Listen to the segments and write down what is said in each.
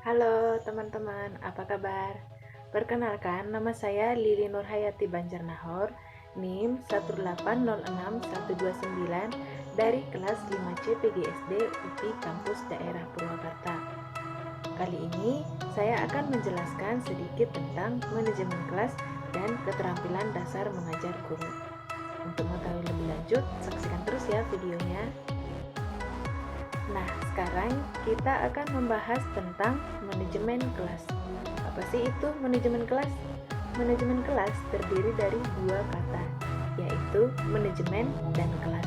Halo teman-teman, apa kabar? Perkenalkan, nama saya Lili Nurhayati Banjarnahor, NIM 1806129 dari kelas 5C PGSD UPI Kampus Daerah Purwakarta. Kali ini saya akan menjelaskan sedikit tentang manajemen kelas dan keterampilan dasar mengajar guru. Untuk mengetahui lebih lanjut, saksikan terus ya videonya. Nah, sekarang kita akan membahas tentang manajemen kelas. Apa sih itu manajemen kelas? Manajemen kelas terdiri dari dua kata, yaitu manajemen dan kelas.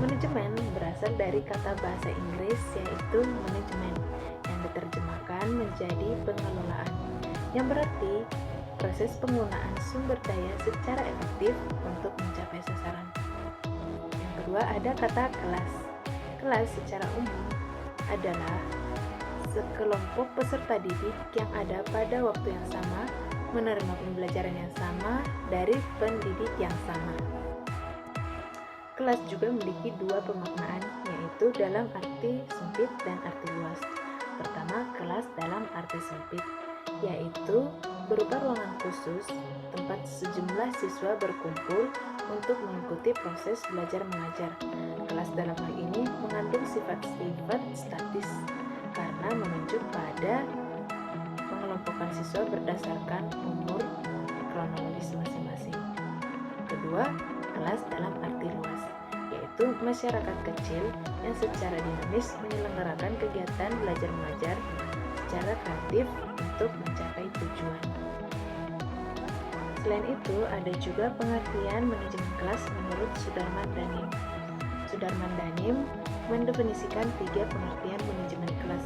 Manajemen berasal dari kata bahasa Inggris yaitu manajemen yang diterjemahkan menjadi pengelolaan, yang berarti proses penggunaan sumber daya secara efektif untuk mencapai sasaran. Yang kedua ada kata kelas. Kelas secara umum adalah sekelompok peserta didik yang ada pada waktu yang sama, menerima pembelajaran yang sama dari pendidik yang sama. Kelas juga memiliki dua pemaknaan, yaitu dalam arti sempit dan arti luas. Pertama, kelas dalam arti sempit, yaitu berupa ruangan khusus tempat sejumlah siswa berkumpul untuk mengikuti proses belajar mengajar. Kelas dalam hal ini mengandung sifat-sifat statis karena menunjuk pada pengelompokan siswa berdasarkan umur kronologis masing-masing. Kedua, kelas dalam arti luas, yaitu masyarakat kecil yang secara dinamis menyelenggarakan kegiatan belajar mengajar secara kreatif untuk mencapai tujuan. Selain itu, ada juga pengertian manajemen kelas menurut Sudarman Danim. Sudarman Danim mendefinisikan 3 pengertian manajemen kelas.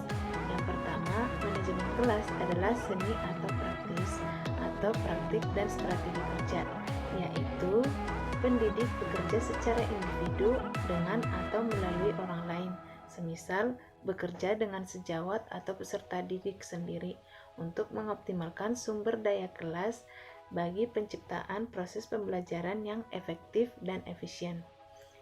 Yang pertama, manajemen kelas adalah seni atau praktik dan strategi kerja, yaitu pendidik bekerja secara individu dengan atau melalui orang lain, semisal bekerja dengan sejawat atau peserta didik sendiri untuk mengoptimalkan sumber daya kelas bagi penciptaan proses pembelajaran yang efektif dan efisien.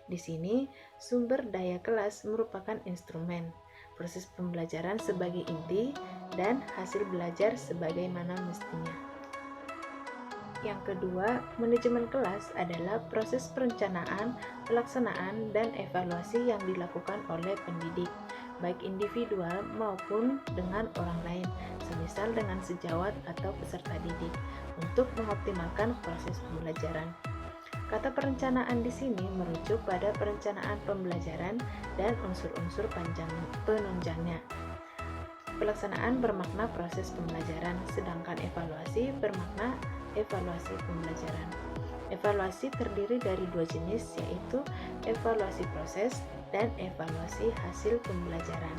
Di sini, sumber daya kelas merupakan instrumen, proses pembelajaran sebagai inti, dan hasil belajar sebagaimana mestinya. Yang kedua, manajemen kelas adalah proses perencanaan, pelaksanaan, dan evaluasi yang dilakukan oleh pendidik, baik individual maupun dengan orang lain, semisal dengan sejawat atau peserta didik, untuk mengoptimalkan proses pembelajaran. Kata perencanaan di sini merujuk pada perencanaan pembelajaran dan unsur-unsur penunjangnya. Pelaksanaan bermakna proses pembelajaran, sedangkan evaluasi bermakna evaluasi pembelajaran. Evaluasi terdiri dari dua jenis, yaitu evaluasi proses dan evaluasi hasil pembelajaran.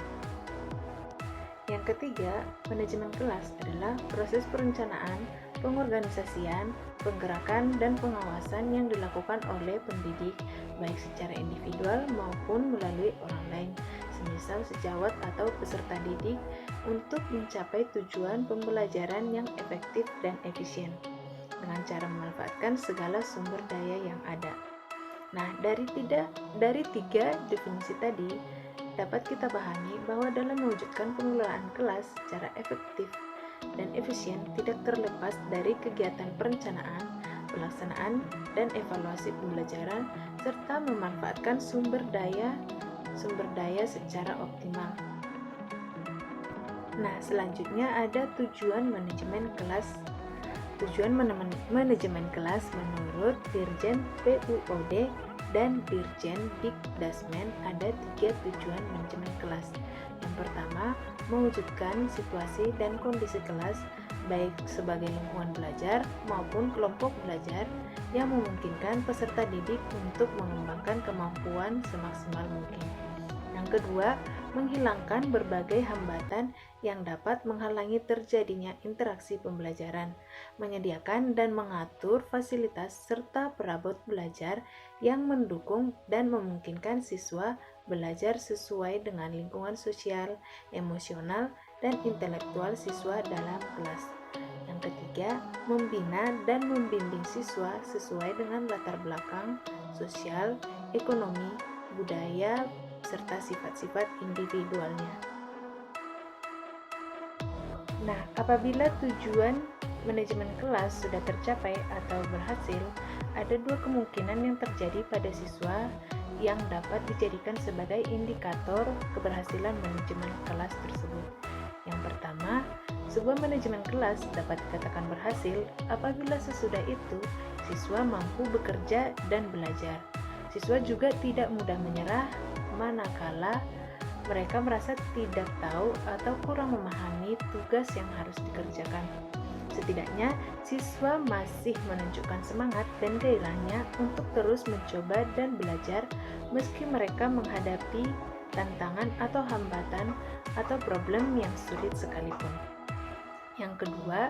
Yang ketiga, manajemen kelas adalah proses perencanaan, pengorganisasian, penggerakan, dan pengawasan yang dilakukan oleh pendidik, baik secara individual maupun melalui orang lain, semisal sejawat atau peserta didik, untuk mencapai tujuan pembelajaran yang efektif dan efisien, dengan cara memanfaatkan segala sumber daya yang ada. Nah, dari tiga definisi tadi, dapat kita pahami bahwa dalam mewujudkan pengelolaan kelas secara efektif dan efisien tidak terlepas dari kegiatan perencanaan, pelaksanaan, dan evaluasi pembelajaran serta memanfaatkan sumber daya secara optimal. Nah, selanjutnya ada tujuan manajemen kelas. Tujuan manajemen kelas menurut Dirjen PUOD dan Dirjen Dikdasmen ada 3 tujuan manajemen kelas. Yang pertama, mewujudkan situasi dan kondisi kelas baik sebagai lingkungan belajar maupun kelompok belajar yang memungkinkan peserta didik untuk mengembangkan kemampuan semaksimal mungkin. Yang kedua, menghilangkan berbagai hambatan yang dapat menghalangi terjadinya interaksi pembelajaran, menyediakan dan mengatur fasilitas serta perabot belajar yang mendukung dan memungkinkan siswa belajar sesuai dengan lingkungan sosial, emosional, dan intelektual siswa dalam kelas. Yang ketiga, membina dan membimbing siswa sesuai dengan latar belakang sosial, ekonomi, budaya, serta sifat-sifat individualnya. Nah, apabila tujuan manajemen kelas sudah tercapai atau berhasil, ada dua kemungkinan yang terjadi pada siswa yang dapat dijadikan sebagai indikator keberhasilan manajemen kelas tersebut. Yang pertama, sebuah manajemen kelas dapat dikatakan berhasil apabila sesudah itu siswa mampu bekerja dan belajar. Siswa juga tidak mudah menyerah manakala mereka merasa tidak tahu atau kurang memahami tugas yang harus dikerjakan. Setidaknya, siswa masih menunjukkan semangat dan gairahnya untuk terus mencoba dan belajar meski mereka menghadapi tantangan atau hambatan atau problem yang sulit sekalipun. Yang kedua,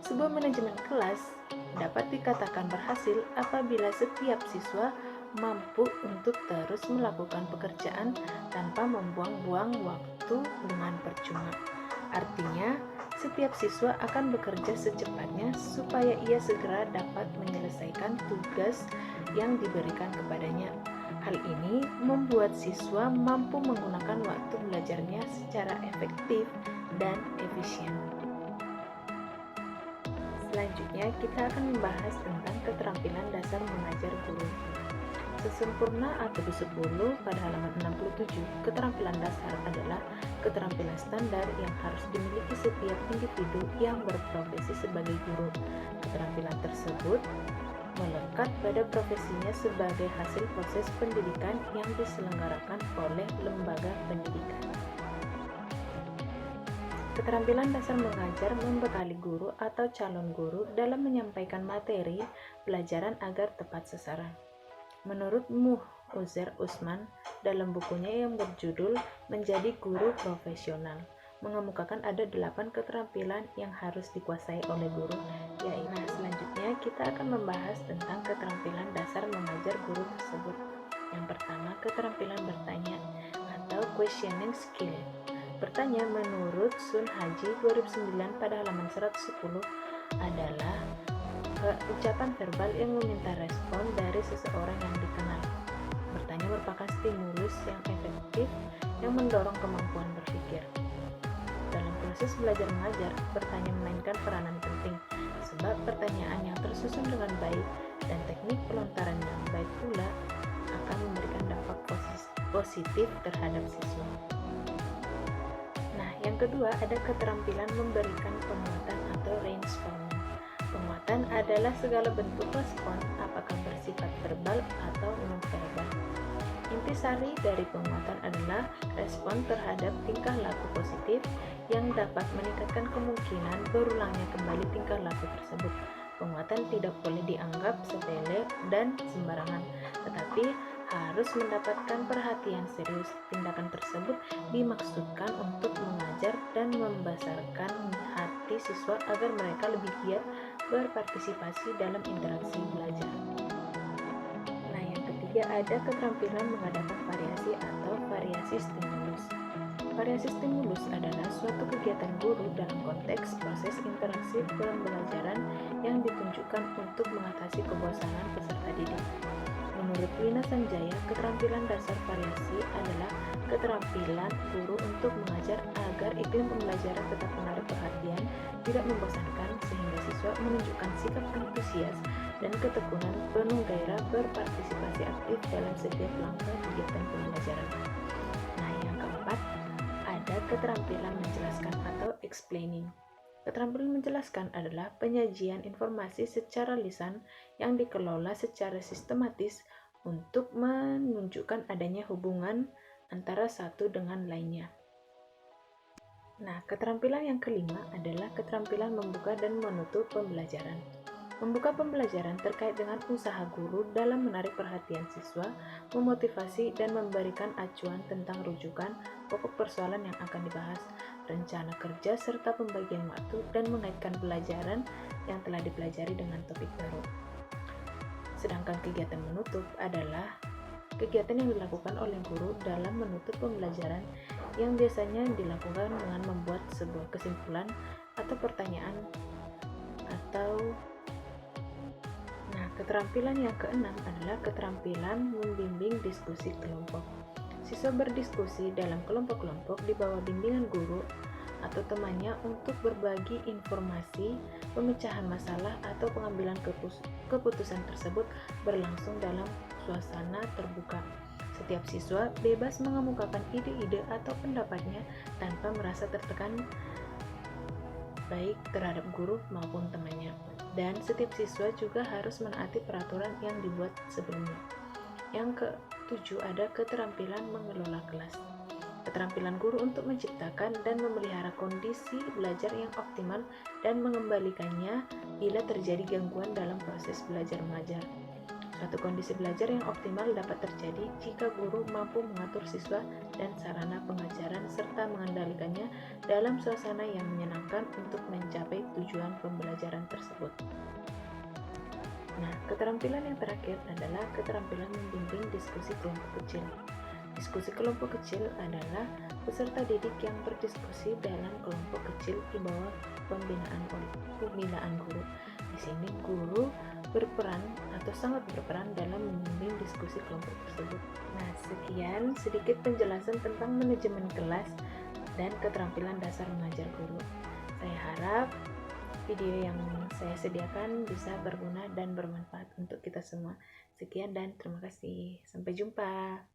sebuah manajemen kelas dapat dikatakan berhasil apabila setiap siswa mampu untuk terus melakukan pekerjaan tanpa membuang-buang waktu dengan percuma. Artinya, setiap siswa akan bekerja secepatnya supaya ia segera dapat menyelesaikan tugas yang diberikan kepadanya. Hal ini membuat siswa mampu menggunakan waktu belajarnya secara efektif dan efisien. Selanjutnya, kita akan membahas tentang keterampilan dasar mengajar guru. Sesempurna atribut 10 pada halaman 67, keterampilan dasar adalah keterampilan standar yang harus dimiliki setiap individu yang berprofesi sebagai guru. Keterampilan tersebut melekat pada profesinya sebagai hasil proses pendidikan yang diselenggarakan oleh lembaga pendidikan. Keterampilan dasar mengajar membekali guru atau calon guru dalam menyampaikan materi pelajaran agar tepat sasaran. Menurut Uzair Usman, dalam bukunya yang berjudul Menjadi Guru Profesional, mengemukakan ada 8 keterampilan yang harus dikuasai oleh guru, yaitu. Nah, selanjutnya kita akan membahas tentang keterampilan dasar mengajar guru tersebut. Yang pertama, keterampilan bertanya atau questioning skill. Bertanya menurut Sun Haji 2009 pada halaman 110 adalah ucapan verbal yang meminta respon dari seseorang yang dikenal. Bertanya merupakan stimulus yang efektif yang mendorong kemampuan berpikir. Dalam proses belajar mengajar, bertanya memainkan peranan penting, sebab pertanyaan yang tersusun dengan baik dan teknik pelontaran yang baik pula akan memberikan dampak positif terhadap siswa. Nah, yang kedua ada keterampilan memberikan penguatan atau reinforcement. Penguatan adalah segala bentuk respon, apakah bersifat verbal atau non-verbal. Intisari dari penguatan adalah respon terhadap tingkah laku positif yang dapat meningkatkan kemungkinan berulangnya kembali tingkah laku tersebut. Penguatan tidak boleh dianggap sepele dan sembarangan, tetapi harus mendapatkan perhatian serius. Tindakan tersebut dimaksudkan untuk mengajar dan membesarkan hati siswa agar mereka lebih giat berpartisipasi dalam interaksi belajar. Nah, yang ketiga ada keterampilan mengadakan variasi atau variasi stimulus. Variasi stimulus adalah suatu kegiatan guru dalam konteks proses interaksi pembelajaran yang ditunjukkan untuk mengatasi kebosanan peserta didik. Menurut Wina Sanjaya, keterampilan dasar variasi adalah keterampilan guru untuk mengajar agar iklim pembelajaran tetap menarik perhatian, tidak membosankan, sehingga siswa menunjukkan sikap antusias dan ketekunan penuh gairah berpartisipasi aktif dalam setiap langkah kegiatan pembelajaran. Nah, yang keempat, ada keterampilan menjelaskan atau explaining. Keterampilan menjelaskan adalah penyajian informasi secara lisan yang dikelola secara sistematis untuk menunjukkan adanya hubungan antara satu dengan lainnya. Nah, keterampilan yang kelima adalah keterampilan membuka dan menutup pembelajaran. Membuka pembelajaran terkait dengan usaha guru dalam menarik perhatian siswa, memotivasi dan memberikan acuan tentang rujukan, pokok persoalan yang akan dibahas, rencana kerja serta pembagian waktu dan mengaitkan pelajaran yang telah dipelajari dengan topik baru. Sedangkan kegiatan menutup adalah kegiatan yang dilakukan oleh guru dalam menutup pembelajaran yang biasanya dilakukan dengan membuat sebuah kesimpulan atau pertanyaan atau keterampilan yang keenam adalah keterampilan membimbing diskusi kelompok. Siswa berdiskusi dalam kelompok-kelompok di bawah bimbingan guru atau temannya untuk berbagi informasi, pemecahan masalah, atau pengambilan keputusan tersebut berlangsung dalam suasana terbuka. Setiap siswa bebas mengemukakan ide-ide atau pendapatnya tanpa merasa tertekan baik terhadap guru maupun temannya. Dan setiap siswa juga harus menaati peraturan yang dibuat sebelumnya. Yang ketujuh, ada keterampilan mengelola kelas. Keterampilan guru untuk menciptakan dan memelihara kondisi belajar yang optimal dan mengembalikannya bila terjadi gangguan dalam proses belajar mengajar. Suatu kondisi belajar yang optimal dapat terjadi jika guru mampu mengatur siswa dan sarana pengajaran serta mengendalikannya dalam suasana yang menyenangkan untuk mencapai tujuan pembelajaran tersebut. Nah, keterampilan yang terakhir adalah keterampilan membimbing diskusi kelompok kecil. Diskusi kelompok kecil adalah peserta didik yang berdiskusi dalam kelompok kecil di bawah pembinaan guru. Di sini guru berperan atau sangat berperan dalam membimbing diskusi kelompok tersebut. Nah, sekian sedikit penjelasan tentang manajemen kelas dan keterampilan dasar mengajar guru. Saya harap video yang saya sediakan bisa berguna dan bermanfaat untuk kita semua. Sekian dan terima kasih. Sampai jumpa.